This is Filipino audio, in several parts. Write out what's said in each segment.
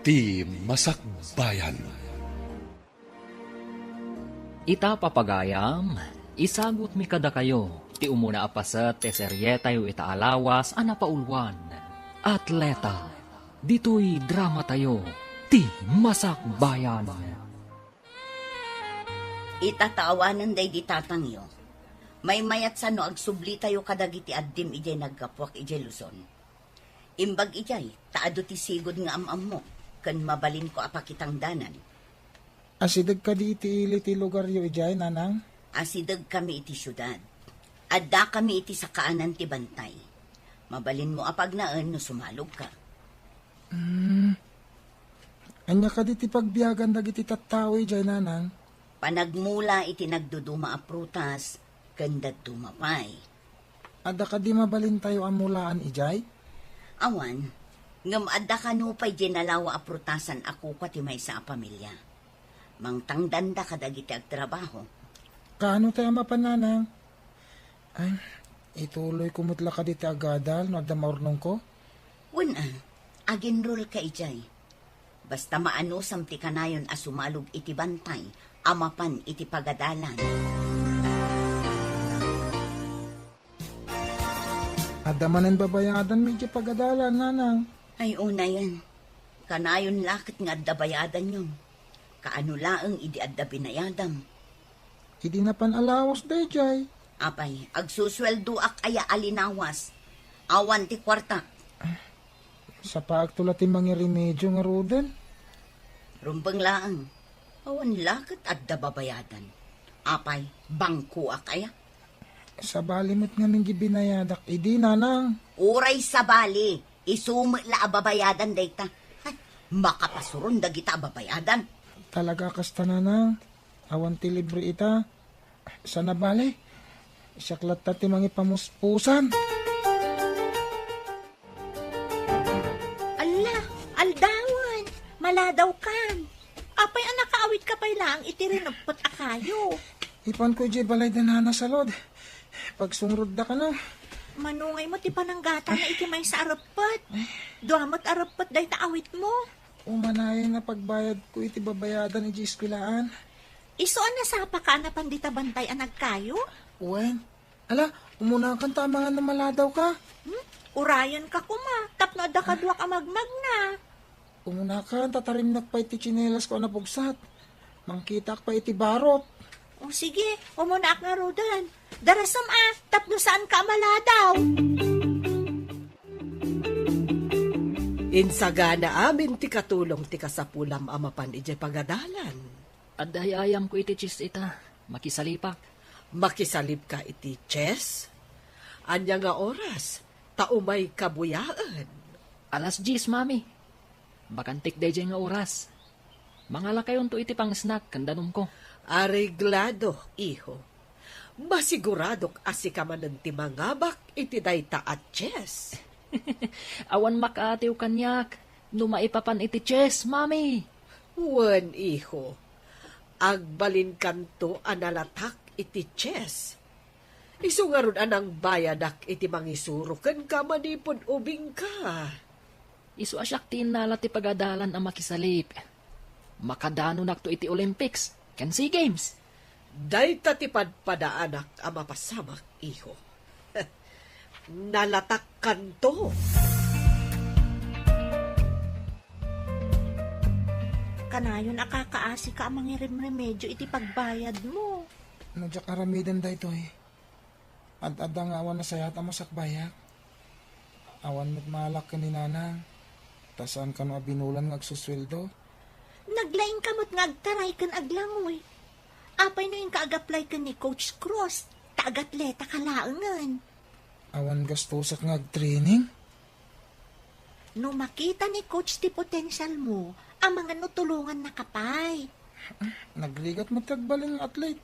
ti Masakbayan. Ita papagayam, isagot mi kada kayo, ti umuna apasat te serye tayo itaalawas anapaulwan. Atleta, dito'y drama tayo, ti Masakbayan. Itatawanan day di tatangyo. May mayat sa no agsubli tayo kadagiti addim ijay naggapwak ijay Luzon. Imbag ijay, taado ti sigod nga amam mo, kan mabalin ko apakitang danan. Asidag ka di iti lugar yo ijay, nanang? Asidag kami iti syudad. Adda kami iti sa kaanan ti bantay. Mabalin mo apag naan no sumalog ka. Anya ka di ti pagbiyagan dagiti tattao ijay, nanang? Panagmula iti nagduduma a prutas, kandat dumapay. Ada ka di mabalin tayo amulaan ijay? Awan, ngam adda kanupay ginalawa a prutasan ako pati may sa pamilya. Mangtangdanda kadagiti agtrabaho. Kaano tayo mapananang? Ay, ituloy kumutla ka di ti agadal no adda maurnong ko? Wala, aginrol ka ijay. Basta maano samti kanayon a sumalog iti bantay, amapan iti pagadalan. Ada manen babayadan medyo pagadalan, nanang. Ay una yan, kanayon lakit nga adda bayadan yun. Kaano laeng idi adda binayadam. Hindi na panalawas da ijay. Apay, agsusweldo ak aya alinawas. Awan ti kwarta. Sa paagtulat ti mga remedyo nga roden. Rumbang laeng. Awan lakit adda babayadan. Apay, bangko ak aya. Sa balimot nga ming gibinayadak, idi nanang. Uray sa bali, isumit la ababayadan dayta. Ay, makapasuron dagita ababayadan. Talaga kasta nanang. Awan ti libre ita. Sana bali. Isaklat ta ti mga pamuspusan. Ala, aldawan, maladaw kan. Apay anak kaawit ka pay lang, itirinagpot akayo. Ipan ko iji balay danana sa lod. Pagsungrod da ka na. Manungay mo ti pananggata na iti may sa arapat. Duamot arapat day taawit mo. Umanay na pagbayad ko iti babayadan iji eskwilaan. Isuan na sapa ka na pandita bantay anag kayo? Uwen. Ala, umunakan tama nga na maladaw ka. Urayan ka kuma, tapno da kadwa ka magmag na. Umunakan, tatarimnak pa iti chinelas ko na pugsat. Mangkitak pa iti barot. O sige, umunak nga rodan. Darasam tapno saan ka maladaw? Insagana amin ti katulong ti kasapulam amapan iti pagadalan. Adayayam ko iti chis ita, makisalipak. Makisalip ka iti chess? Anya nga oras, taumay kabuyaan. Alas 10, mami. Bakantik day nga oras. Mangala kayon to iti pang snack, kandanom ko. Areglado, iho. Masiguradok asikamanan ti mangabak iti dayta at chess. Awan makaatiw kanyak, numaipapan iti chess, mami. Wen, iho. Agbalin kanto analatak iti chess. Isungarod anang bayadak iti mangisuro ken ka manipod ubing ka. Isu asyak tinala ti pagadalan ang makisalip. Makadano nakto iti Olympics, ken SEA Games. Dayta ti padpadaanak ang mapasamak, iho. Nalatak kanto. Kanayon akakaasi ka ang mga remedyo iti pagbayad mo. Nadya karamidan da ito eh. Ad-ada nga awan na sayat ang masakbayak. Awan mo't malak ka ni nanang. Tasaan ka no abinulan ng agsusweldo. Naglaing kamot nga agtaray kan aglangoy. Apay no yung kaagaplay ka ni Coach Cross, taagatleta ka laangan. Awan gastusak nga ag-training. No makita ni Coach ti potential mo, ang mga nutulungan na kapay. Nagligat mo tagbaling athlete.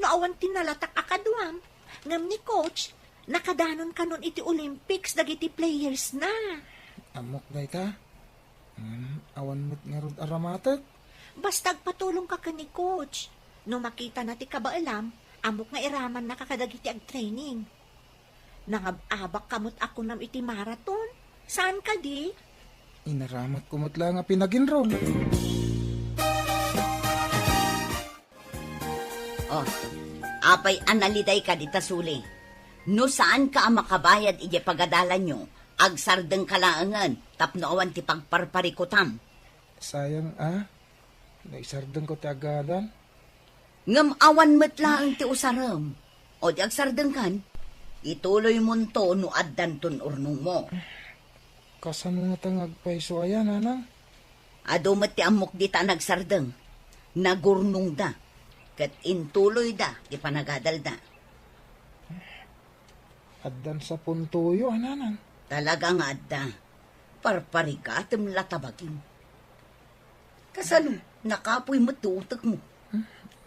Naawan tinalatak akadwam. Ngam ni Coach, nakadanon ka nun iti Olympics, dagiti players na. Amok day ka. Awan mo't nga rod aramatet. Bastag patulong ka ni Coach. No makita na ti kabaalam, amok nga iraman na kakadagiti ag-training. Nangababak kamot ako nam iti marathon. Saan ka di? Inaramat ko matla nga pinag-enroll. Oh, apay analiday ka dita suli. No saan ka ang makabayad ije pagadalan nyo, agsardeng kalaangan, tapno awan ti pagparparikutam. Sayang naisardeng ko ti agadan. Ngam awan metlaang ti usaram. O di agsardeng kan, ituloy mo to no addan ton urnong mo. Kasan nga tang agpaiso ayan, nanang? Adumat ti amok di ta nagsardeng, nagurnong da, kat intuloy da, di panagadal da. Addan sa puntuyo, nanang. Talaga nga adda, parparigatem latabagin. Kasano, nakapoy mo tuutak mo.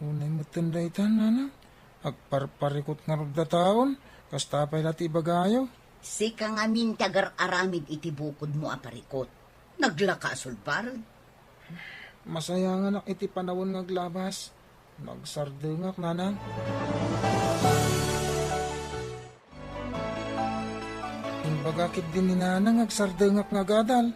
Unay matanday tan, nanang. Agparparikot nga rod da taon, kastapay lati bagayo. Si kang amin tagar aramid iti bukod mo aparikot. Naglakasulparan. Masaya nga nak iti panawon nga glabas. Nagsardengak, nanang. Imbagakit din ni nanang agsardengak nga gadal.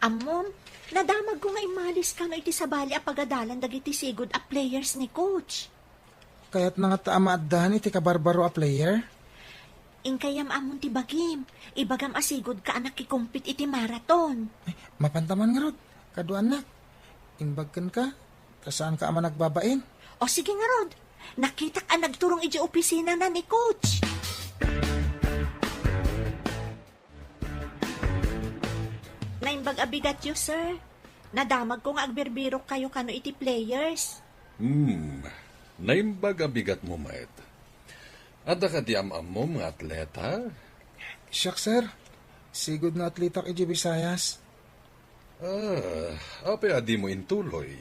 Amom, nadamag ko nga imalis ka no iti sabali a pagadalan dagiti sigod a players ni coach. Kaya't nga taama addan iti kabarbaro a player. Inkayam amon ti bagim, ibagam asigod ka anak kikumpit iti marathon. Mapantaman nga rod, kaduan nak. Imbagkan ka, kasaan ka ama nagbabain? O sige nga Rod, nakita ka nagturong iti opisina na ni coach. Naimbag abigat yu, sir. Nadamag ko nga agberbiro kayo kano iti players. Naimbag abigat mo, Maet. Ada ka di amam mo mga atleta? Siyak, sir. Sigod nga atletak iti Visayas. Apay adi mo intuloy.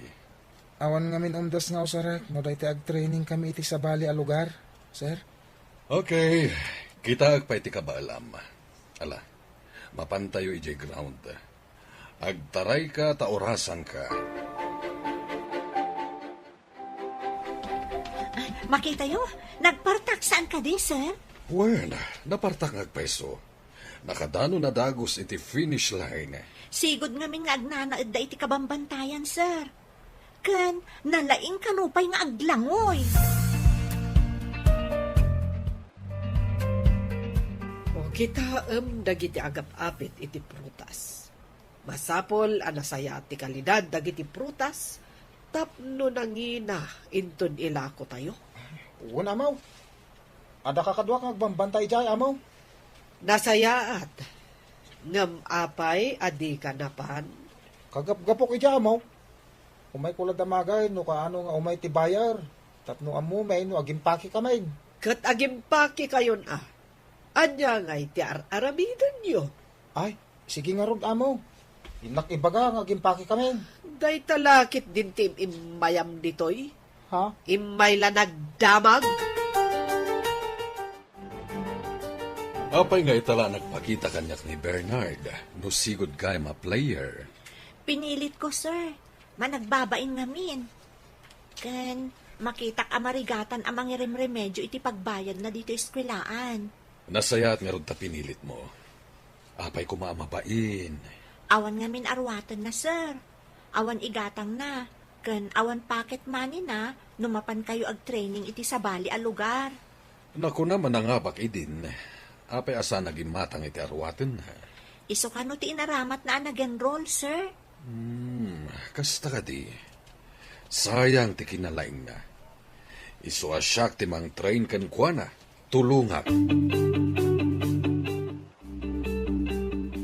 Awan nga min umdas nga usarek, no dahi ag-training kami iti sa bali a lugar, sir. Okay, kita agpay ti kabaalam. Ala, mapantayo iti ground. Agtaray ka, taorasan ka. Makita yo, nagpartak saan ka di, sir? Well, napartak agpeso. Nakadano na dagos iti finish line. Sigod nga min nga agnanaad da iti kabambantayan, sir. Ken, nalaing kanupay nga aglangoy. O kita dagiti agap-apit iti prutas. Masapol anasaya ti kalidad dagiti prutas tapno nangina inton ilako tayo. Una, amaw. Ada kakadwa kang agbambantay jay, amaw. Nasayaat. Ngam apay adi kanapan. Kagap-gapok iti, amaw. Umay kulad damagay, no kaano nga umay ti bayar. Tapno amumay, no agimpaki kamay. Kat agimpaki kayon Anya nga iti aramidan nyo. Ay, sige nga rod, amaw. Inak ibaga nga agimpaki kamay. Day talakit din tim imayam ditoy. Ha? Imay la nagdamag. Apay nga itala nagpakita kanyak ni Bernard. No sigod kay ma-player. Pinilit ko, sir. Managbabain ngamin. Ken, makita ka marigatan amang remedyo iti pagbayad na dito eskwelaan. Nasaya at meron ta pinilit mo. Apay kumamabain. Awan ngamin arwatan na, sir. Awan igatang na. Ken, awan pocket money na, numapan kayo ag-training iti sabali a lugar. Naku naman nangabak idin. Apay asa naging matang iti arwaten. Iso kano ti inaramat na nag-enroll, sir? Kasta ka di. Sayang ti kinalaing na. Iso asyak ti mang train kan kuana. Tulungak.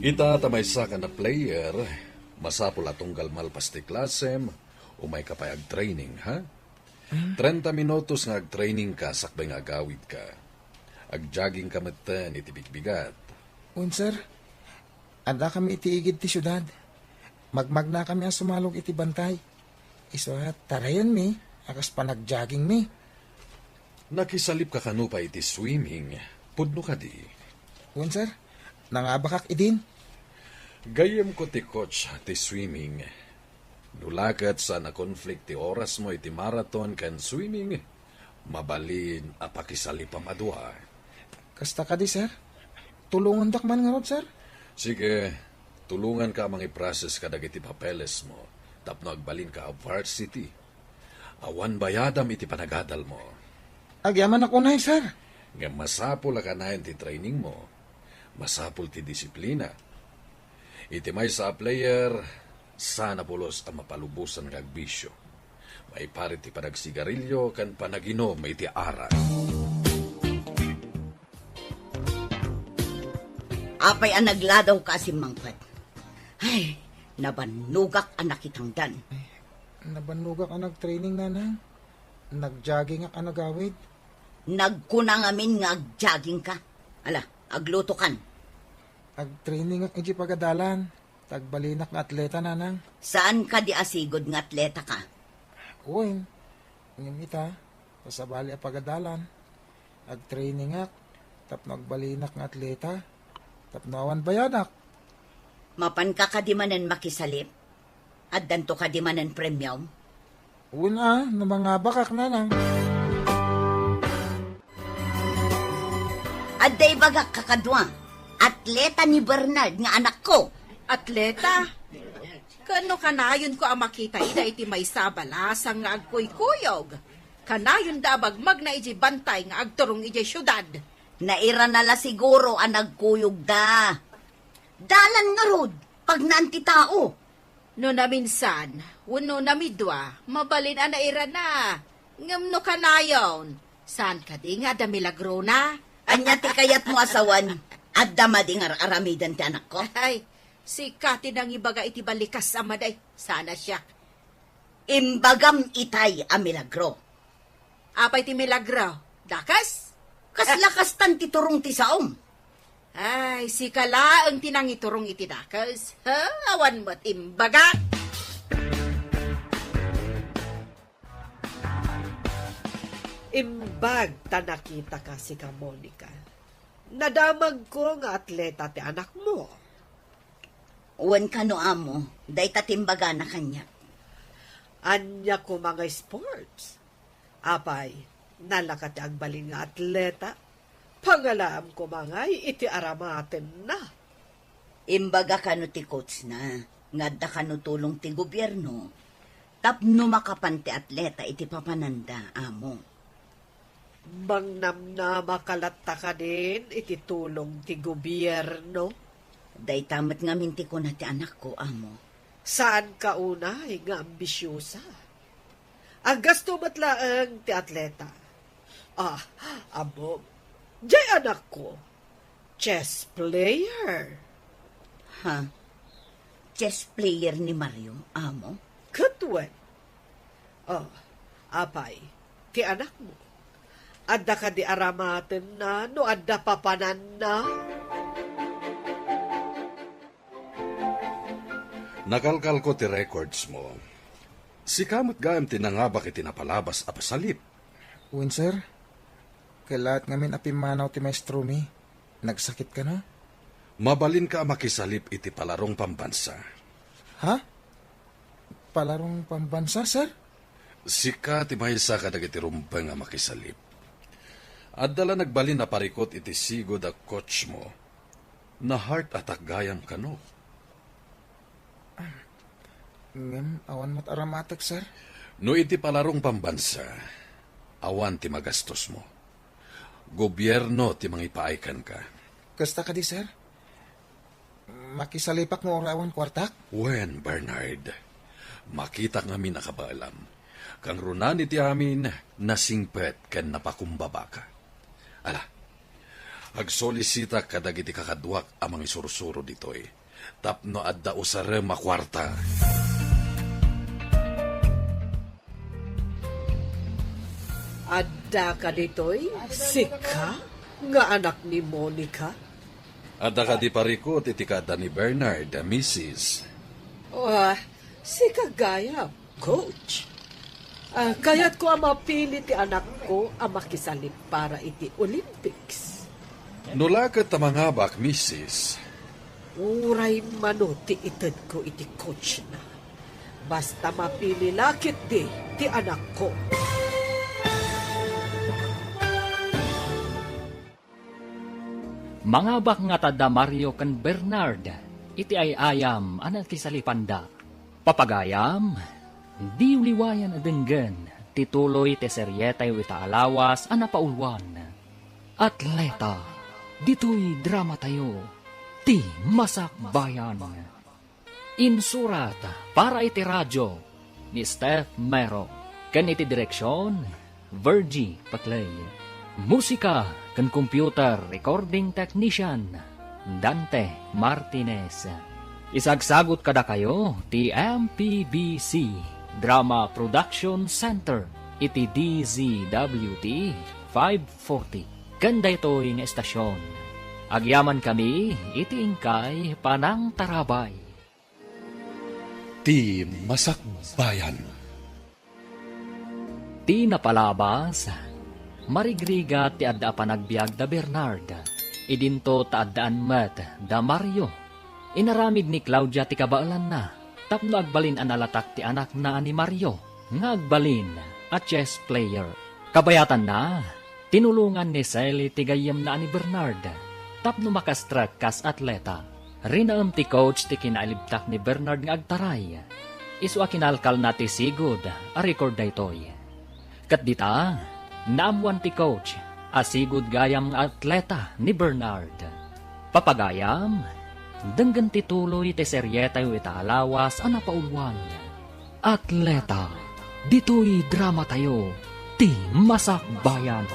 Ita tamay saka na player. Masapul atong galmalpas ti klasem. Umay ka pa ag-training, ha? 30 minutos nga ag-training ka, sakbay nga agawid ka. Ag-jogging ka matan, iti bigbigat. Sir, ada kami iti igid ti syudad. Magmag na kami ang sumalog iti bantay. Iso at tarayan mi, akas pa nag-jogging mi. Nakisalip ka kanupa iti swimming. Pudno ka di. Sir, nangabakak idin. Gayem ko ti coach ti swimming. Nulakat sa na-conflict ti oras mo iti marathon kan swimming. Mabalin apakisalipam adwa. Kasta ka di, sir. Tulungan dak man nga rod, sir. Sige, Tulungan ka mga process ka dagiti papeles mo. Tapno agbalin ka a varsity. Awan bayadam iti panagadal mo. Agyaman ako na, sir. Nga masapul ka na ti training mo. Masapul ti disiplina. Iti may sa player, sana pulos ang mapalubusan ng agbisyo. May pare ti panagsigarilyo kan panaginom iti aral. Apay ang nagladaw ka si Mangpet. Ay, nabanugak ang nakitangdan. Nabanugak ang nag-training, nanang. Nag-jogging ang nagawid. Nagkunang amin nga agjogging ka. Ala, agluto kan. Ag-training ang iji pagadalan. Tagbalinak nga atleta, nanang. Saan ka di asigod nga atleta ka? Uwin, ngimita, pasabali ang pagadalan. Ag-training ak, tapno agbalinak nga atleta. Tapno awan bayadak. Mapan ka di manan makisalip? At danto ka di manan premium? Una, na mga bakak, nanang. At day bagak kakadwa. Atleta ni Bernard nga anak ko. Atleta? Kano kanayon ko ang makita ida iti may sabalasang nga agkuykuyog. Kanayon dabag magna iti bantay nga agturong iti syudad. Naira nala siguro ang nagkuyog da. Dalan nga rod, pag naanti tao. No na minsan, wano na midwa, mabalin ang naira na. Ngam no kanayon, saan ka di nga da milagro na? Anya ti kayat mo asawan, at damadi nga aramidan ti anak ko. Ay, si Kati nang ibaga iti balikas amaday. Sana siya. Imbagam itay a milagro. Apay ti milagro. Dakas? Kaslakas tan ti turong ti saom. Ay, si Kala ang tinangiturong iti dakas. Ha? Awan mo't imbaga. Imbag ta nakita ka si ka, Monica. Nadamag ko nga atleta ti anak mo. Uwan ka no amo, day tatimbaga na kanya. Anya ko mga sports. Apay, nalakat ang baling nga atleta. Pangalam ko mga iti aramaten na. Imbaga ka no ti coach na, ngadda ka no tulong ti gobyerno. Tapno makapan ti atleta iti papananda, amo. Mangnamna makalatta ka din iti tulong ti gobyerno. Day tamat nga minti ko na ti anak ko, amo. Saan ka unay nga ambisyosa? Ang gasto matlaang ti atleta. Amo, jay anak ko, chess player. Ha? Chess player ni Mario, amo? Katwen. Apay, ti anak mo. Adda ka di aramaten na, no adda papanan na. Nakalkal ko ti records mo. Si kamot gayam tinangabak iti napalabas a pasalip. Uwin, sir. Kailat ngamin apimanaw ti maestro mi. Nagsakit ka na? Mabalin ka makisalip iti palarong pambansa. Ha? Palarong pambansa, sir? Sika ti maysa ka dagiti rumpeng nga makisalip. At dala nagbalin na parikot iti sigod a coach mo. Na heart attack gayam kano. Ngem, awan mat aramatek, sir. No iti palarong pambansa, awan ti magastos mo. Gobyerno ti mangipaaykan ka. Kasta ka di, sir? Makisalipak mo orawan kwartak? Wen, Bernard, makita ngamin nakabaalam. Kang runan iti amin, nasingpet ken napakumbaba ka. Ala, agsolisita kadag iti kakadwak amang isursuro ditoy. Tapno adda usare makwarta. Adda ka ditoy, sika, nga anak ni Monica. Adda ka di parikot iti kada ni Bernard, Mrs. Si kagaya, coach. Kaya't ko ang mapili ti anak ko ang makisalip para iti Olympics. Nulakat ta mangabak, Mrs. Uray mano ti ited ko iti coach na. Basta mapili lakit ti anak ko. Mangabak nga tada Mario kan Bernard, iti ay ayam anan kisalipanda. Papagayam, di uliwayan adenggen, tituloy te seryetay ita alawas anapaulwan. Atleta, dito'y drama tayo, ti masakbayan. Insurat para iti radyo ni Steph Mero, kan iti direksyon, Virgie Patlay. Musika kan computer recording technician, Dante Martinez. Isagsagot kada kayo, ti MPBC Drama Production Center, iti DZWT 540. Ganda ito yung estasyon. Agyaman kami, iti ingkay panang tarabay. Ti Masakbayan. Ti napalabas, marigriga ti adda panagbiag da Bernard. Idinto ta addaan met da Mario. Inaramid ni Claudia ti kabaalan na. Tapno agbalin analatak ti anak na ni Mario. Nga agbalin a chess player. Kabayatan na, tinulungan ni Sally ti gayam na ni Bernard. Tapno makastrak kas atleta. Rinaam ti coach ti kinaalibtak ni Bernard nga agtaray. Isu a kinalkal na ti sigod a record da itoy. Kat dita, naamuan ti coach a sigod gayam nga atleta ni Bernard. Papagayam, denggan ti tuloy ti seryeta yu ita alawas a napaulwan. Atleta, dito'y drama tayo, ti masakbayan.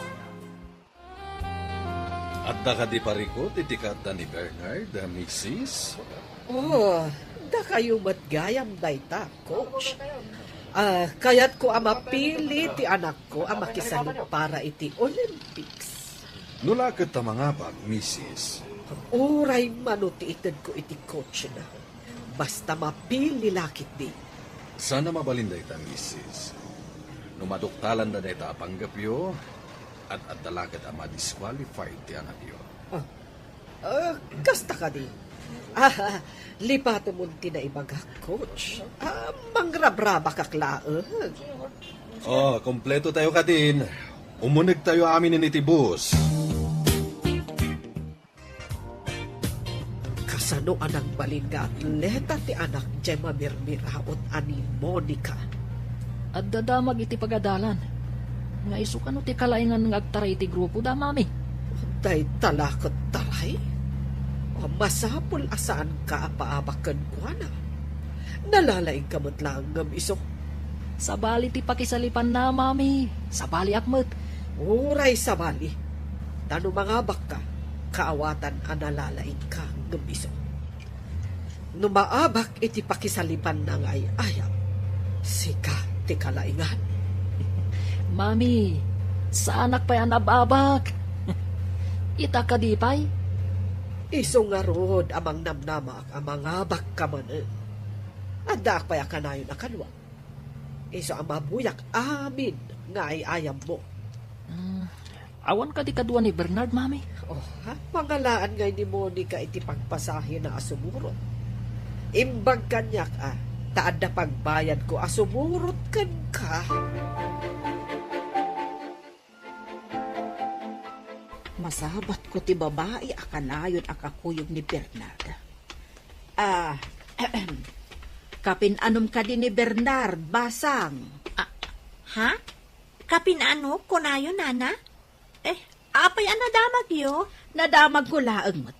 At da di parikot, itikat da ni Bernard, Mrs. Oh, da kayo matgayam dayta, coach. Kaya't ko mapili ti anak ko ang makisalip para iti Olympics. Nulakot ta mga bag, Mrs. Uray manuti itad ko iti coach na. Basta mapili lakit di. Sana mabalinday ta, Mrs. Numaduktalan na dayta panggapyo, at dalagat ang ma-disqualified ti anak yo. Kasta ka di. Lipato mo ti na ibaga, coach. Mangrabraba kaklaag. Oh, kompleto tayo ka din. Umunig tayo amin ni Tibus. Kasano anang balin nga atleta ti anak Gemma Mirmiraot ani Monica. At dadamag iti pagadalan. Nga isukan ti kalaingan ng agtaray iti grupo da, mami. Day talakot taray? Masapul asaan ka apaabakan ko na. Nalalaing kamot lang ngam iso. Sabali ti pakisalipan na, mami. Sabali akmet. Uray sabali. Tano mga baka, kaawatan ang nalalaing ka ngam iso. Numaabak iti pakisalipan na ngay ayam. Sika ti kalaingan. Mami, sa anak pa yan ababak. Ita ka di pa'y? Iso nga rod amang namnamak amang abak ka man. Adak pa ya kanayon na kanwa. Iso ang mabuyak amin nga ay ayam mo. Awan ka di kadwa ni Bernard, mami. Oh, pangalaan ngay ni Monica iti pagpasahin na asumurot. Imbag kanyak taad na pagbayad ko asumurot kan ka. Masabat ko ti babae akanayon akakuyog ni Bernard. Kapin-anom ka din ni Bernard, basang. Ha? Kapinano? Kunayo, nana? Apay nadamag yo? Nadamag ko laang mat.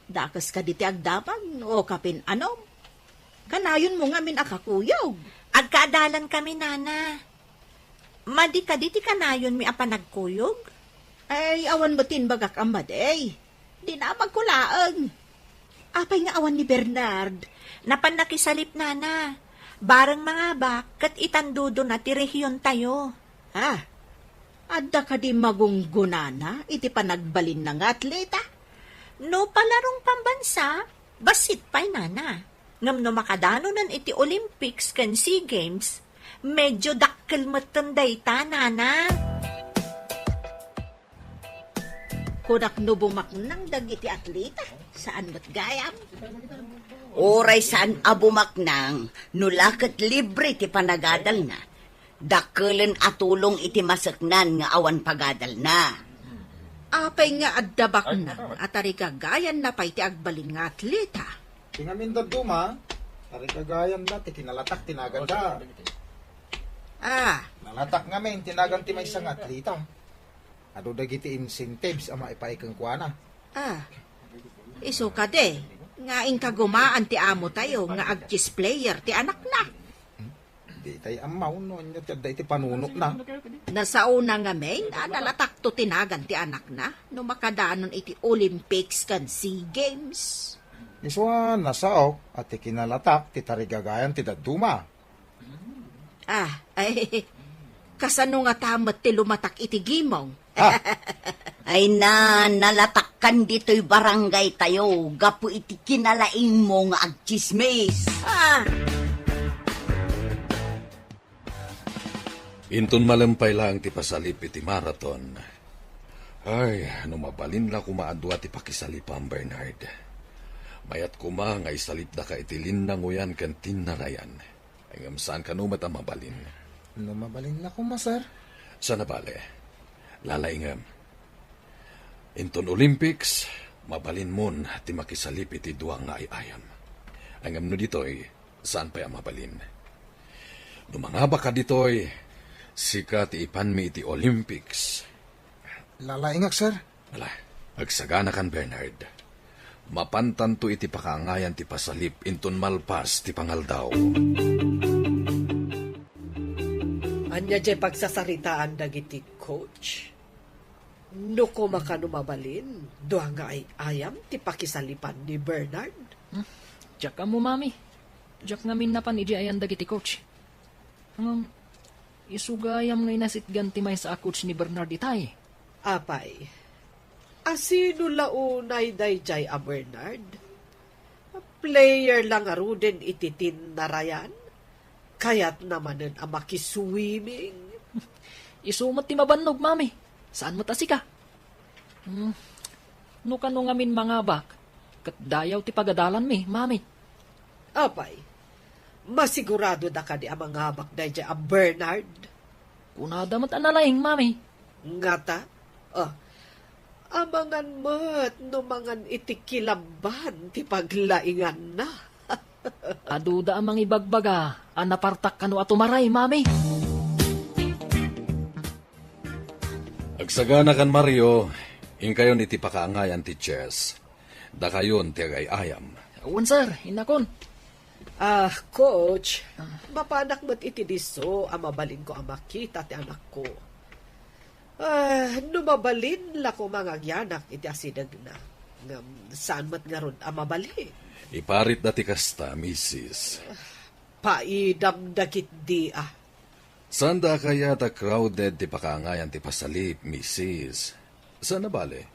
Dakas ka diti agdamag o kapin-anom. Kanayon mo nga min akakuyog. Agkadalan kami, nana. Madi ka diti kanayon mi apanagkuyog? Ay, awan mo tinbagak amad Di na magkulaang. Apay nga awan ni Bernard. Napanakisalip, nana. Barang mga bak, kat itandudo na ti rehiyon tayo. Adda ka di magunggunana, iti panagbalin ng atleta. No palarong pambansa, basit pa'y, nana. Ngam no makadanunan iti Olympics kan SEA Games, medyo dakkel matanday ta, nana. Kunak no bumaknang dagiti atleta, saan mo't gayam? Oray saan abumaknang, nulakat libre ti panagadal na. Dakelen atulong iti masaknan nga awan pagadal na. Apay nga addabak na, atari kagayan na pa'y ti agbalin nga atleta. Tingamin da duma, tarik kagayam dati, kinalatak, tinaganda. Nalatak ngamin, tinagan ti may isang atleta. Ado dagiti incentives ang maipaikang kuana. Iso ka de. Nga ing kagumaan ti amo tayo, nga agkis player ti anak na. Di tayo amaw, no, nyo ti panunok na. Nasauna nga may, nalatak to tinagan ti anak na, no makadanon iti Olympics kan SEA Games. Iswa, nasaok, at ti kinalatak, ti tarigagayan ti daduma. Kasano nga tamat ti lumatak iti gimong? Ay nalatakkan dito'y barangay tayo, gapu iti kinalaing mo nga agchismis. Inton malampay lang ti pasalip iti marathon. Ay, ano mabalin la kumaadwa ti pakisalipam, Bernard. Mayat kuma nga isalip da ka iti linanguyan kan tinarayan. Ay saan ka numat ang mabalin? No, mabalin na ko, sir. Sana bale, lalaingam. Inton Olympics, mabalin mon ti makisalip iti duwang nga ayam. Angam no ditoy, saan pa ang mabalin? Lumangaba ka ditoy, sika ti ipan mi iti Olympics. Lalaingak, sir. Wala, agsagana kan Bernard. Mapantan to iti pakaangayan ti pasalip inton malpas ti pangaldaw. Anya jay pagsasaritaan dagiti coach. No ko makano mabalin, doa nga ay ayam ti pakisalipan ni Bernard. Diyak ka mo, mami. Diyak ngamin na pan iji ayan dagiti coach. Isugayam ngay nasitgan ti may sa coach ni Bernard itay. Apay, asino launay dayjay a Bernard? Player lang aruden iti tinarayan. Kaya't namanen a makiswimming. Isumat ti mabannog, mami. Saan matasi ka? No kano ngamin mga bak, kat dayaw ti pagadalan mi, mami. Apay, masigurado da ka di a mga habak dayjay a Bernard. Kunada mat analaing, mami. Ngata, amangan mat no mangan itikilaban ti paglaingan na. Aduda ang mga ibagbaga, anapartak kano atumaray, mami. Agsagana kan Mario, ingkayon iti pakaangayan ti chess. Da kayon ti agayayam. Awan, sir, inakon. Coach, mapanak mo't iti diso, mabalin ko ang makita ti anak ko. Numabalin la ko mga agyanak iti asidag na. Saan mat nga ron mabalin? Iparit dati kasta, Mrs. Paidam dagit di Sanda kaya ta crowded ti pakaangayan ti pasalip, Mrs. Sana bale,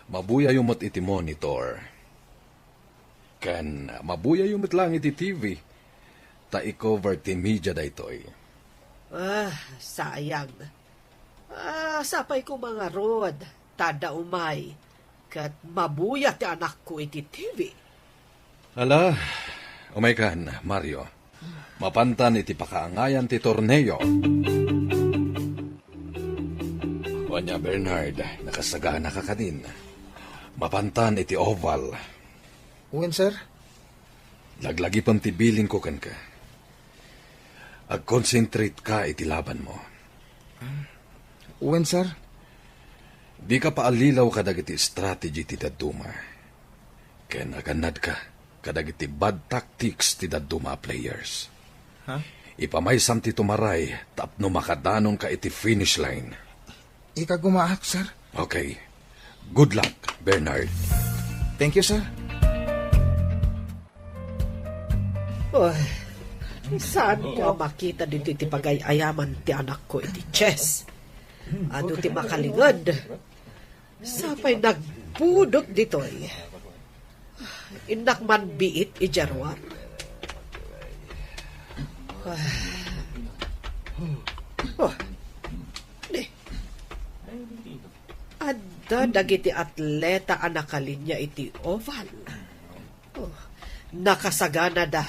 mabuya yung mat iti monitor. Kan mabuya yung mat lang iti TV. Ta i-cover ti media daytoy. Sayang. Sapay ko mga rod, tada umay, kat mabuya ti anak ko iti TV. Ala, umay kan, Mario. Mapantan iti pakaangayan ti torneo. Wanya Bernard, nakasagana ka kadin. Mapantan iti oval. Uwin, sir. Laglagi pang ti biling ko kan ka. Ag-concentrate ka iti laban mo. Uwin, sir. Di ka paalilaw kadag iti strategy ti daduma. Kaya naganad ka kadag iti bad tactics ti daduma players. Ipamaysam ti tumaray tapno makadanon ka iti finish line. Ika gumaak, sir. Okay. Good luck, Bernard. Thank you, sir. Saan ko makita dito iti pagayayaman ti anak ko iti chess? Ano ti makalingad? Sapay nagbudot dito Inak man biit ijarwar. Adda dagiti atleta ang nakalinya iti oval. Nakasagana da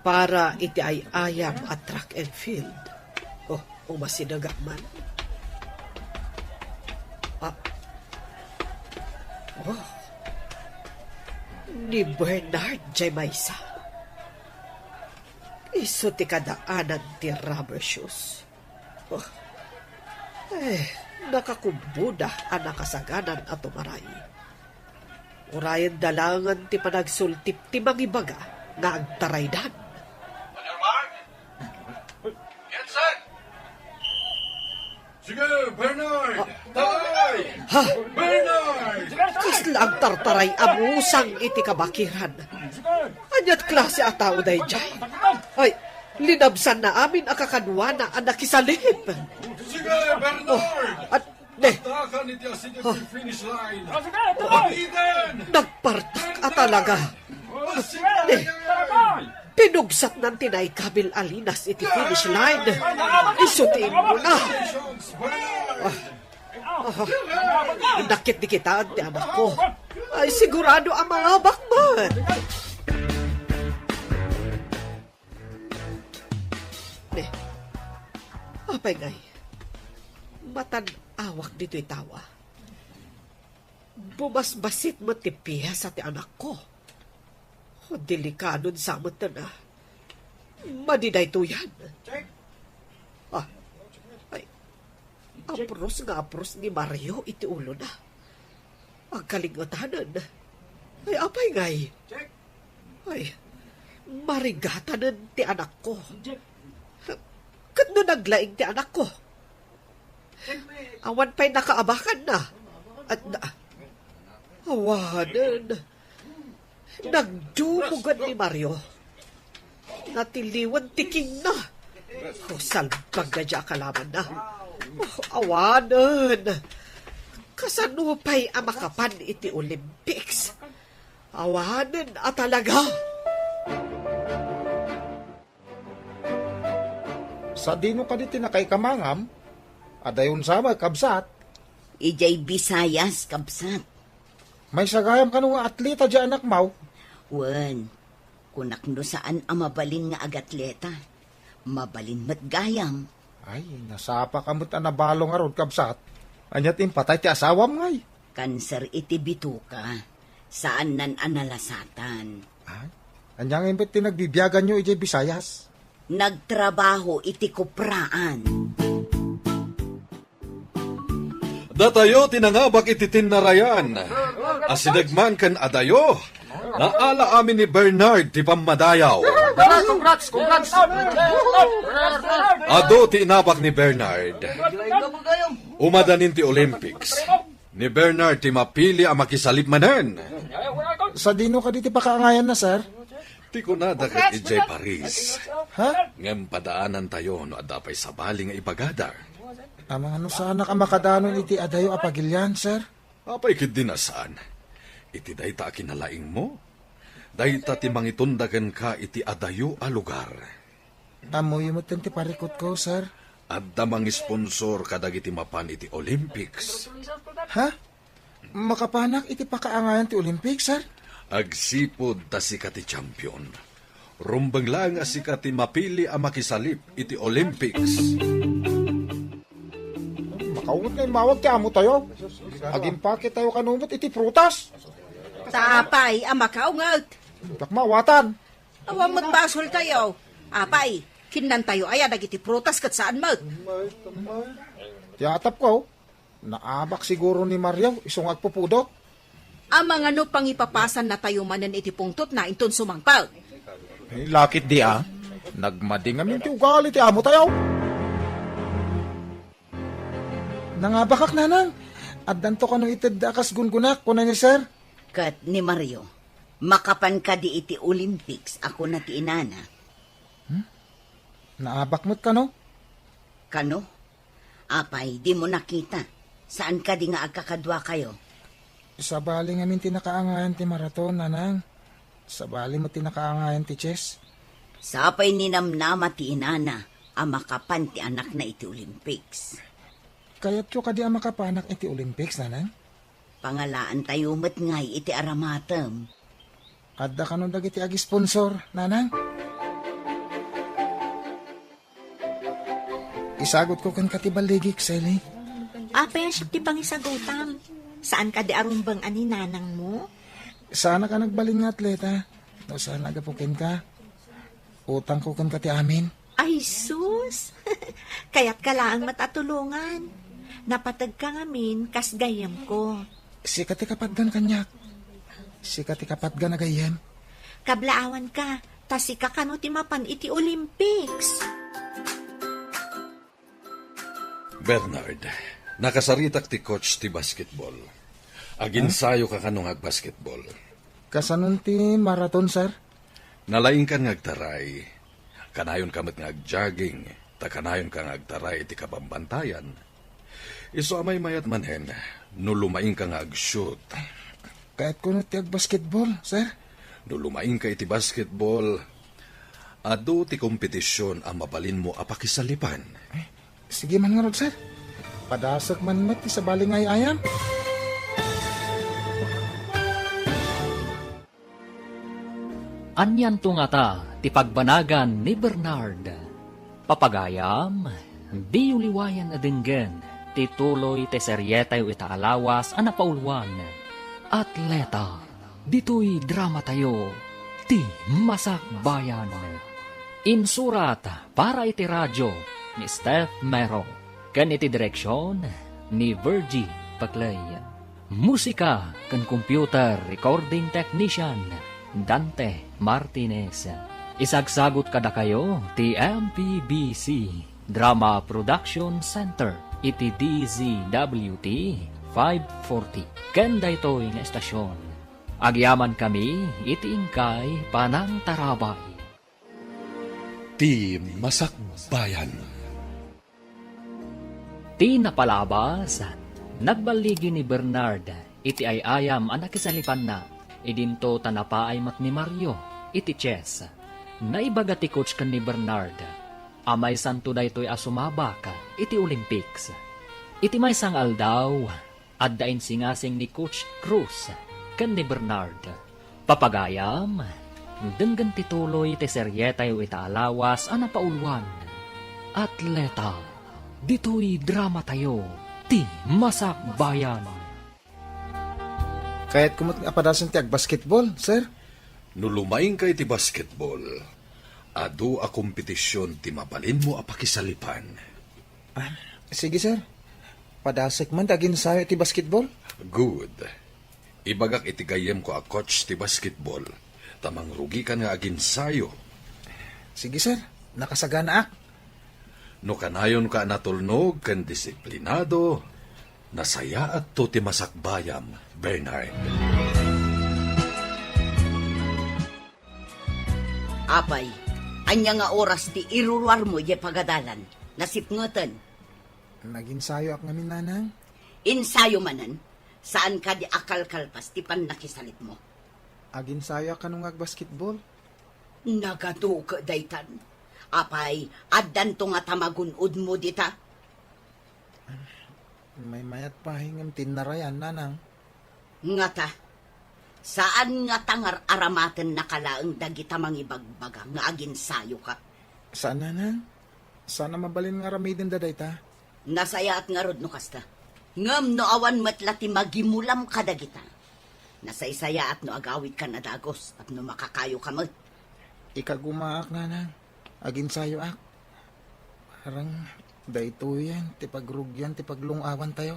para iti ayam at track and field. Umasidaga man. ni Bernard J. Maysa. Iso ti kadaanan ti rubber shoes. Oh. Nakakumbuda ang nakasaganan at umaray. Urayan dalangan ti panagsultip ti mangibaga nga agtaraydan. Sige, Bernard! Taray! Ha? Bernard! Kasla ang tartaray amusang iti kabakiran. Anyat klase a tao day jay. Ay, linabsan na amin ang kakanwana ang nakisalip. Sige, Bernard! At ne, Takan iti asin iti finish line! Pag-iden! nagpartak at talaga. Ne, pinugsat ng tinay Kabil Alinas iti finish line. Isutiin mo na. Nakit di kita ang anak ko. Ay, sigurado ang mga bakman. Ne, apay ngay. Matan-awak dito'y tawa. Bumasbasit mo ti piya sa ti anak ko. O delikadon sa mo na. Madiday to yan. Ah, ay, apros ni Mario iti ulo na. Ang kalingatanan. Ay, apay ngay. Ay, marigatanan ti anak ko. Kat no naglaing ti anak ko. Awan pa'y nakaabakan na. At awanan. Nagdumugan ni Mario. Natiliwan tiking na. O salbag na dya kalaman na. Awanan. Kasano pa'y amakapan iti Olympics. Awanan at talaga. Sa dino ka diti na kay kamangam, adayon sama kabsat, Ijay Bisayas, kabsat. may sagayam ka nga atleta dyan anak maw. Wen, kunak no saan ang mabalin nga agatleta. Mabalin matgayam. Ay, nasapa kamot na nabalong aron kabsat. Anyat impatay ti asawam ngay. Kanser iti bituka. Saan nan analasatan. Ay, anyang impit tinagbibiyagan nyo ijay Bisayas. Nagtrabaho iti kupraan. Datayo tinangabak iti tinarayan. Asinagman kan adayo. Naala amin ni Bernard ti pamadayaw. Congrats! Ado ti inabak ni Bernard. Umadanin ti Olympics. Ni Bernard ti mapili ang makisalip manen. Sa dino ka diti pakaangayan na, sir? Ti ko na dagat ijay Paris. Ha? Ngem padaanan tayo no adapay sabali nga ibagadar. Amang ano sana ka makadanon iti adayo apagilyan, sir? Apay kid dinasaan. Iti dayta kinalaing mo. Dayta ti mangitundagan ka iti adayo a lugar. Amoy mo ti parikot ko, sir. At damang sponsor kadag iti mapan iti Olympics. Ha? Makapanak iti pakaangayan ti Olympics, sir? Agsipod ta si kati champion. Rumbang lang si kati mapili ang makisalip iti Olympics. Makawot na mawag ti amo tayo. Agimpake tayo kanumot iti prutas. Tapay, ang makaungat. Takmawatan. Awang matbasol tayo. Apay, kinan tayo ay nagiti prutas kat saan mo. Tiyatap ko. Naabak siguro ni Mario isong agpupudot. Ang mga no pangipapasan na tayo manan iti pungtot na inton sumangpal. Eh, lakit di Nagmading amin ti ugali ti amo tayo. Nangabakak nanang. At danto ka nung itid akas gungunak ko na ni sir. Kat ni Mario, makapan ka di iti Olympics ako na ti inana. Naabak mo't ka no? Kano? Apay, di mo nakita. Saan ka di nga agkakadwa kayo? Sa bali ngamin tinakaangayan ti maraton, nanang. Sa bali mo tinakaangayan ti chess. Sapay ninamnama ti inana, ang makapan ti anak na iti Olympics. Kaya't ko kadi ang makapanak iti Olympics, nanang. Pangalaan tayo met ngay iti aramatem. Adda ka nung dagiti agi sponsor, nanang. Isagot ko kan katibaligik, Sally. Apes, ti pangisagutam. Saan ka di arumbang ani nanang mo? Sana ka nagbalin nga atleta. No, sana agapukin ka. Utang ko kan ka ti amin. Ay, sus! Kaya't kalaang matatulungan. Napatag ka ngamin, kas gayam ko. Si kati kapatgan kanyak. Si kati kapatgan na gayem. Kablaawan ka, tasi ka kano ti mapan iti Olympics. Bernard, nakasaritak ti coach ti basketball. Aginsayo ka kanong ag-basketball. Kasanon ti marathon, sir? Nalaing kan ngagtaray. Kanayon kamat ngag-jogging. Ta kanayon ka ngagtaray ti kapambantayan. Iso amay mayat manhen. No lumaing ka ngag-shoot. Kahit ko ti ag-basketball, sir? No lumaing ka iti basketball. Ado ti kompetisyon ang mabalin mo apakisalipan. Sige man nga rod, sir. Padasak man mat ti sa baling ay ayam. Anyan to nga ta, ti pagbanagan ni Bernard. Papagayam, di uliwayan adenggen, ti tuloy ti seryetayo itaalawas anapaulwan. Atleta, dito'y drama tayo, ti masakbayan. Insurat para iti radyo ni Steph Mero, kan iti direksyon ni Virgie Paclay. Musika kan computer recording technician Dante Martinez. Isagsagot kada kayo ti MPBC Drama Production Center iti DZWT 540. Kanda ito'y nga estasyon. Agyaman kami iti ingkay Panang Tarabay. Ti Masakbayan. Ti napalabas, nagbaligi ni Bernard iti ay ayam anak isalipan na. Idinto tanapaay mat ni Mario, iti chess. Naibaga ti coach kan ni Bernard. Amay santo da ito'y asumabak, iti Olympics. Iti may sang aldaw, addain singasing ni Coach Cruz, kan ni Bernard. Papagayam, denggan tituloy ti seryetayo itaalawas anapaulwan. Atleta, dito'y drama tayo, ti masakbayan. Kahit kumot nga padasan ti ag-basketball, sir? No lumaing ka iti basketball, ado a kompetisyon ti mabalin mo apakisalipan. Sige, sir. Padasik man dagin sayo ti basketball? Good. Ibagak iti gayem ko a coach ti basketball. Tamang rugi ka nga aginsayo. Sige, sir. Nakasagana ak. No kanayon ka natulnog kan disiplinado, nasaya at to ti masakbayam, Bernard. Apay, anya nga oras ti iruruar mo ye pagadalan. Nasipngutan. Naginsayo ak ngamin, nanang. Insayo manan. Saan ka di akal kalpas ti pan nakisalit mo? Aginsayo ak kanong ag-basketball. Nagado ka daytan. Apay, addan to nga tamagunod mo dita. May mayat pahingam tinarayan, nanang. Nga ta, saan nga tangar aramaten nakalaang dagita mangibagbaga nga aginsayo ka? Saan, nanang? Sana mabalin nga ramidin daday ta. Nasaya at nga rod no kasta. Ngam no awan matlati magimulam ka dagita. Nasaysaya at no agawid ka na dagos at no makakayo ka mo. Ikagumaak, nanang. Aginsayo ak. Parang dayto yan, tipagrugyan, tipaglungawan tayo.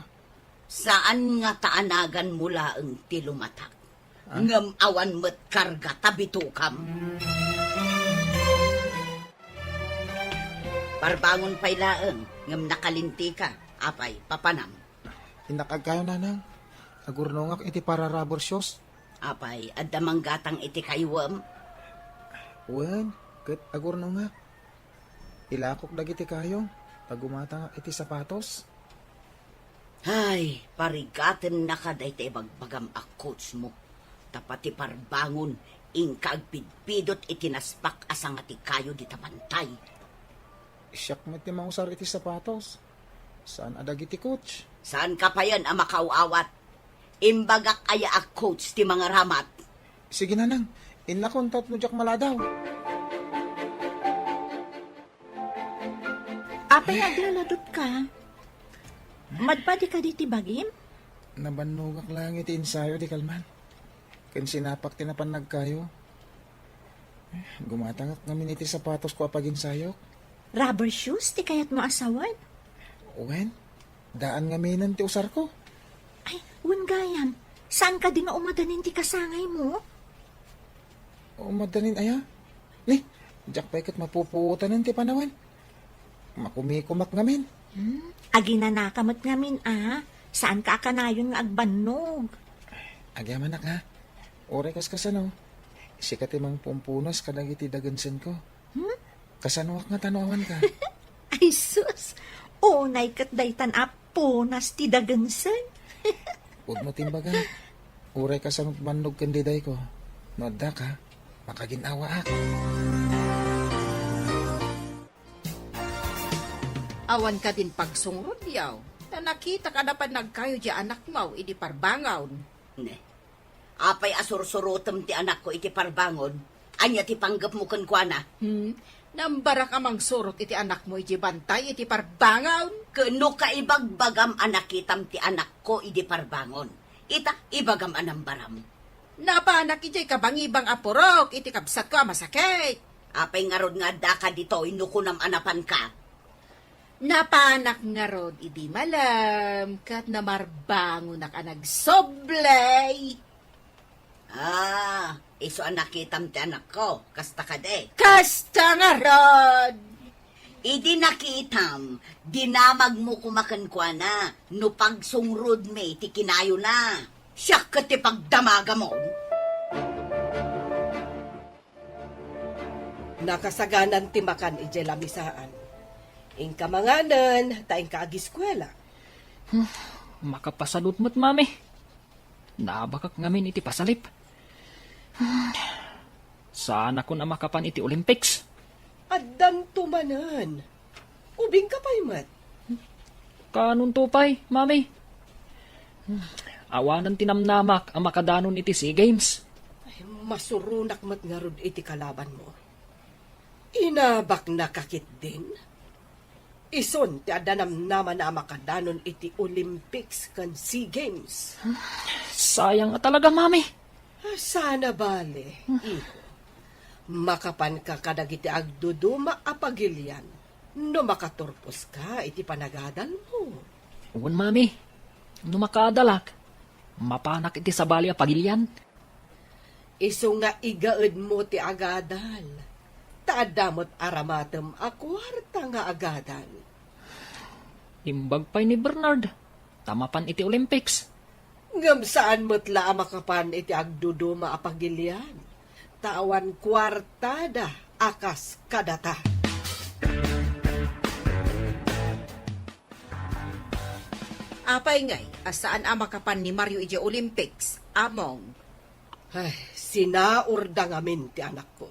Saan nga taanagan mula ang tilumatak? Ngam awan met karga tabitukam. Parbangon pay laeng, ngam nakalinti ka, apay, papanam. Inakagkayo, nanang. Agurnongak iti para rubber shoes. Apay, adamang gatang iti kaywam. Wen, ket agurnongak. Ilakok dagiti kayo. Pagumata iti sapatos. Ay, parigaten na ka dahi tayo bagbagam a coach mo. Tapati parbangon, ingkagpidpidot itinaspak asang ati kayo di tapantay. Siyak mo ti mausar iti sapatos. Saan adag iti coach? Saan ka pa yan ang makaawat? Imbagak aya a coach ti mga ramat. Sige, nanang. Inakontat mo jak maladaw. Apay aglaladot ka. Madpadi ka di ti bagim? Nabanugak lang iti ensayo di kalman. Kan sinapak tinapan nagkayo. Gumatangak ngamin iti sapatos ko apagin sayok. Rubber shoes, ti kayat mo asawan? Uwen, daan ngaminan ti usar ko. Ay, gayam. Saan ka di nga umadanin ti kasangay mo? O madanin aya. Ni, jak pa ikat mapupuutan ti panawan. Makumikumak ngamin. Aginanakamat ngamin, Saan ka akanayon nga agbannog? Agyaman nak ha. Orekas kasano. Sikat imang pumpunas kadagiti dagansen ko. Kasanuak nga tanawan ka. Ay, sus! Unay kat daytan apunas ti dagansan. Huwag mo timbagan. Uray kasanot bannog kandiday ko. Noda ka, makaginawa ak. Awan ka din pagsungrod yaw. Na nakita ka na pa nagkayo di anak mo, idi parbangaw. Ne. Apay asursurutem ti anak ko iti parbangon. Anya ti panggap mo kan kwa na. Nambarak amang surot iti anak mo, iti bantay, iti parbangaw. Kano ka ibagbagam anak itam ti anak ko iti parbangon. Ita ibagam anang baram. Napanak iti kabangibang apurok, iti kapsat ko masakit. Apay nga rod nga daka dito inukunam anapan ka. Napanak nga rod, idi malam, kat namarbango na ka nagsoblay. Iso anak itam ti anak ko, kasta ka de. Kasta nga rod! Idi nakitam, dinamag mo kumakan kwa na, no pagsungrod me, ti kinayo na. Siya ka ti pagdamaga mo. Nakasaganan ti makan ije lamisaan. Ingka manganan, taing kaagiskwela. Makapasalot mo't, mami. Nabakak ngamin iti pasalip. Saan ako na makapan iti Olympics? Addan tumanan. Ubing ka pa'y mat. Kanun tupay, mami. Awanan tinamnamak ang makadanon iti SEA Games. Ay, masurunak mat nga rod iti kalaban mo. Inabak na kakit din. Ison ti adanam naman na makadanon iti Olympics kan SEA Games. Sayang nga talaga, mami. Sana bale, iho. Makapan ka kadagiti agduduma apagilyan. No makaturpos ka, iti panagadal mo. Uwan, mami. No makadalak, mapanak iti sabali a pagilyan. Iso nga igaed mo ti agadal. Taadamot aramatem a kwarta nga agadan. Imbag pa'y ni Bernard. Tamapan iti Olympics. Ngam saan mo't la makapan iti agduduma apagilyan. Tawan kwartada akas kadata. Apay ngay, asaan amakapan ni Mario ije Olympics, among. Ay, sinaurda ngamin ti anak ko.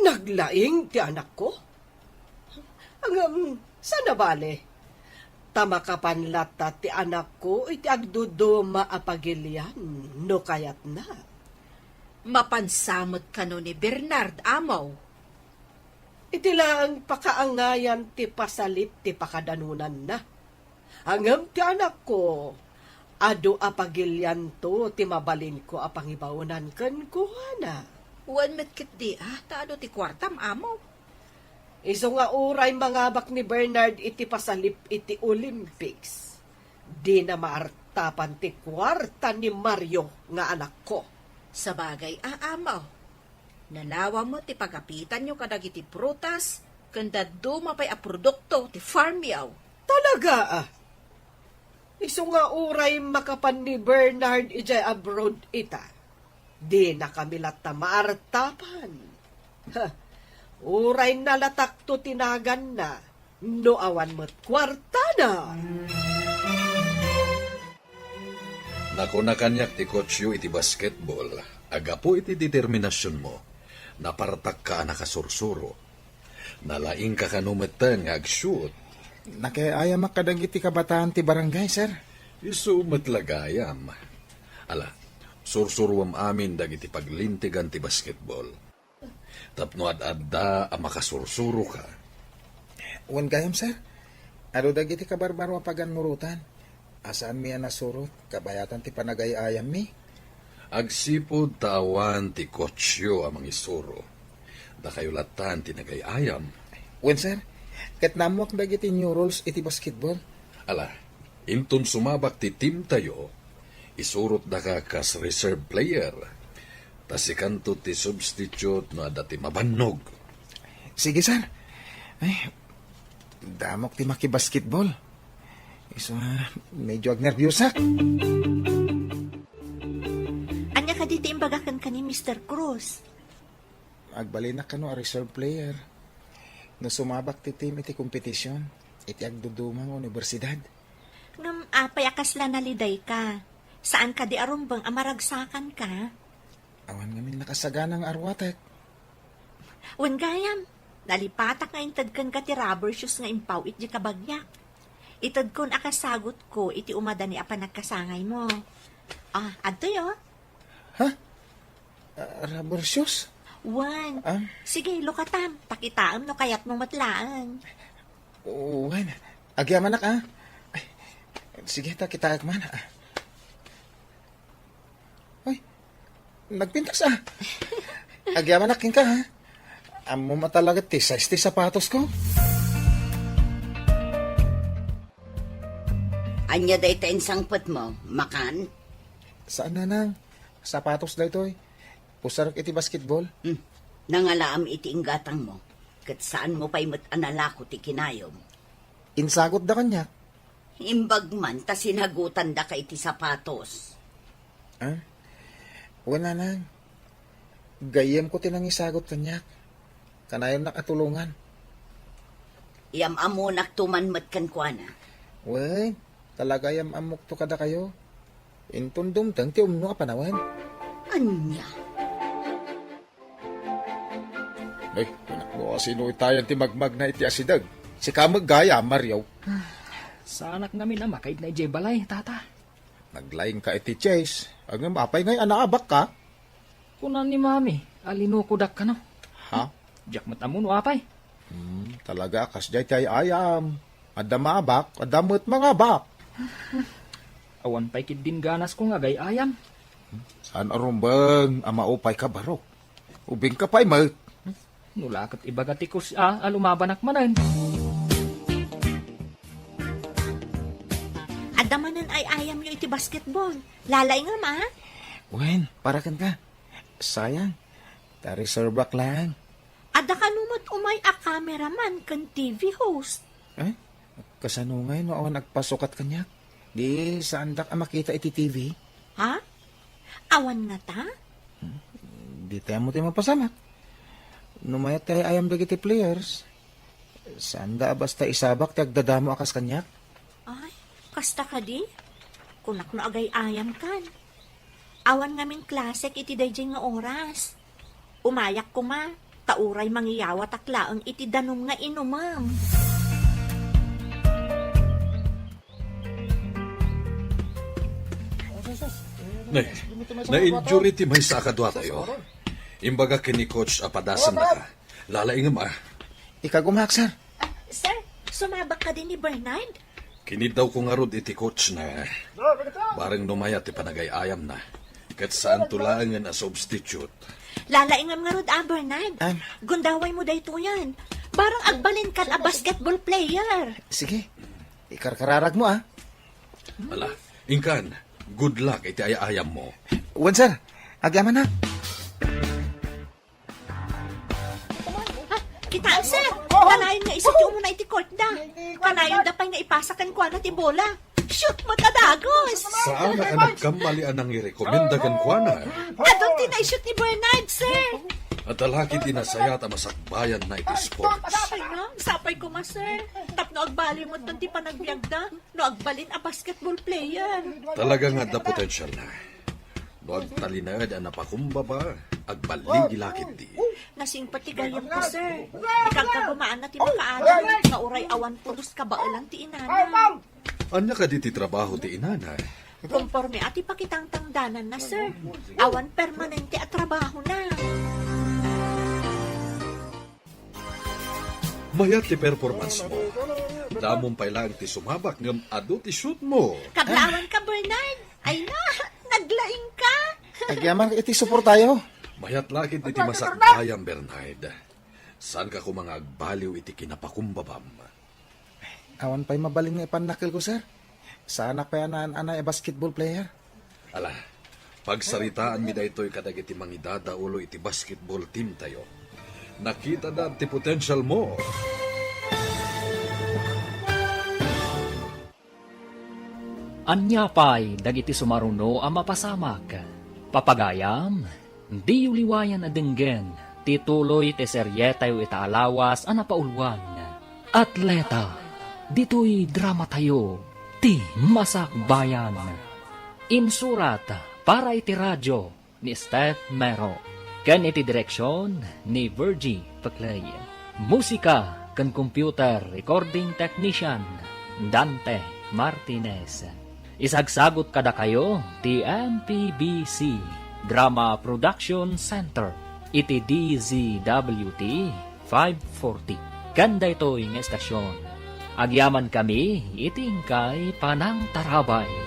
Naglaing ti anak ko? Hanggang sana bale? Tamakapan lata ti anak ko iti agduduma apagilyan no kayat na. Mapansamot ka no ni Bernard, amaw. Iti lang pakaangayan ti pasalip ti pakadanunan na. Hanggang ti anak ko, ado apagilyan to ti mabalin ko apangibawunan kan kuhana. Wan metkit di, taado ti kwartam, amaw. Iso nga uray mangabak ni Bernard iti pasalip iti Olympics. Di na maartapan ti kwarta ni Mario nga anak ko. Sa bagay, amaw. Nalawa mo ti pagapitan nyo kadag iti prutas, kanda dumapay a produkto ti farm yaw. Talaga Iso nga uray makapan ni Bernard ijay abroad ita. Di na kami lata maartapan. Uray nalatak to tinagan na, no awan mo't kwarta na. Naku na kanyak ti coach yu iti basketball, agapo iti determinasyon mo, napartak ka nakasursuro, nalaing ka kanumeten nga ag-shoot, Nakiaya makadagiti kabataan ti barangay, sir. isu matlagayam. Ala, sursuruam amin dagiti paglintigan ti basketball. Tapno ad-adda ang makasursuro ka. Uwan gayam, sir. Ado dagiti kabarbaro apagan nurutan. Asaan mi nasurot, kabayatan ti panagayayam mi. Agsipod tawan ti kotsyo amang isuro. Da kayo latan tinagayayam. Wen, sir, ket namuak dagiti new rules iti basketball. Ala, inton sumabak ti team tayo, isurot da ka kas reserve player. Tas ikanto ti substitute no dati mabannog. Sige, sir. Ay, damok ti makibasketball. Iso, medyo agnervyusa. Anya ka diti imbagakan ka ni Mr. Cruz. Agbalinak ka no a reserve player. No sumabak ti team iti kompetisyon, iti agdudumang universidad. Ngam apayakas la naliday ka. Saan ka di arumbang amaragsakan ka? Awan ngamin nakasaganang arwatek. Wen gayam, nalipatak nga intad kan ka ti rubber shoes nga impaw iti kabagyak. Itad kon akasagot ko iti umada ni apa nagkasangay mo. Adto yo. Rubber shoes? Wan. Ah? Sige, lukatam. Pakitaam no kayat mong matlaan. Wan, agyamanak ah. Ay, sige, kita man. Ay, nagpintas ah. Agyamanak ka ha. Amo matalaga ti size ti sapatos ko. Anya day ta insangpot mo, makan? Saan na nang? Sapatos na ito eh. Pusarak iti basketball. Nangalaam iti inggatang mo. Kat saan mo pa'y mat-analako ti kinayom. Insagot da kanya. Imbag man, ta sinagutan da ka iti sapatos. Wala nang. Gayem ko tinang isagot kanya. Kanayon nakatulungan. Iyam amunak tumanmat kan kwa na. Wen, talaga yam amok to kada kayo. Intundum tang ti umno ka panawan. Anya? Ay, anak mo, sino itayan ti magmag na iti asidag? Si kamag gaya, Maryaw. Sanak namin na makaid na ijay balay, tata. Naglaing ka iti Chase. Ang mapay ngay anaabak ka. Kunan ni mami, alino kudak ka no. Ha? Diyak matamun wapay. Talaga, kasjay ti ayam. Adamabak, adamot mga bak. Awan pa'y kid din ganas ko nga gayayam. Saan arumbang amaupay ka barok? Ubing ka pa'y mat. Nulakat ibagati ko siya alumabanak manan. Adamanan ay ayam yo iti basketball. Lalay nga ma. Wen, para kan ka. Sayang, ta-reserve lang. Ada ka numot umay a cameraman kan TV host. Eh? Kasanungay no awan nagpasukat kanya. Di saan dak makita iti TV? Ha? Awan nga ta? Di tayo mo tayo mapasamak. Numayat tayo ayam dagiti players. Saan da basta isabak tayo agdadamo akas kanya? Ay, kasta ka di? Kunak no agay ayam kan. Awan ngamin klasek iti dayjay nga oras. Umayak ko ma, tauray mangiyawa taklaang iti danom nga inumam. Na-injury ti may sakadwa tayo. Imbaga kini coach apadasan na ka. Lalaingam ah. Ikagumak, sir. Sir, sumabak ka din ni Bernard? Kinid daw ko nga rod iti coach na bareng numaya ti panagayayam na. Kat saan tulangan a substitute. Lalaingam nga rod Bernard. Gundaway mo dayto yan. Barang agbalin kan a basketball player. Sige, ikarkararag mo Ala, ingkan, good luck iti ayayam mo. Wan, sir. Agyaman na. Kitaan, sir. Kanayon nga isip yung muna iti court da. Kanayon da pa'y nga ipasakan ko na ti bola. Shoot mo tadagos. Saan na anak kamalian ang irekomendagan ko na? Adon tinay-shoot ni Bernard, sir. At alaki tinasayat ang masakbayan na iti sports. Sapay ko ma, sir. Tapno agbali mo doon ti panagbiag da. No agbalin a basketball player. Talaga nga da potential na. No agtalinad ang napakumbaba, agbaligi lakit di. Nasimpatigayam ko, sir. Ikang kagumaan na ti makaalam. Nga uray awan pulos ka ba ulang ti inana. Anya ka di ti trabaho ti inana? Konforme ati pakitang tangdanan na, sir. Awan permanente at trabaho na. Mayat ti performance mo. Damong pailang ti sumabak ngam ado ti shoot mo. Kablawan ka, Bernard. Ay na, naglaing ka. Kagyaman iti support tayo. Mayat lakit iti masakbayam, Bernard. Saan ka ko mga agbaliw iti kinapakumbabam? Awan pa'y mabaling nga ipandakil ko, sir. Sa anak pa yan anay basketball player. Ala, pagsaritaan mi daytoy kadag iti mangidada ulo iti basketball team tayo. Nakita da ti potential mo. Anya pa'y dagiti sumaruno ang mapasamak. Papagayam, di uliwayan adenggen, tituloy ti seryetayo itaalawas ang napaulwan. Atleta, dito'y drama tayo, ti masakbayan. Insurat para iti radyo ni Steph Mero. Kan iti direksyon ni Virgie Paclay. Musika kan computer recording technician Dante Martinez. Isagsagot kada kayo ti MPBC Drama Production Center iti DZWT 540. Kanda ito yung estasyon. Agyaman kami iting kay Panang Tarabay.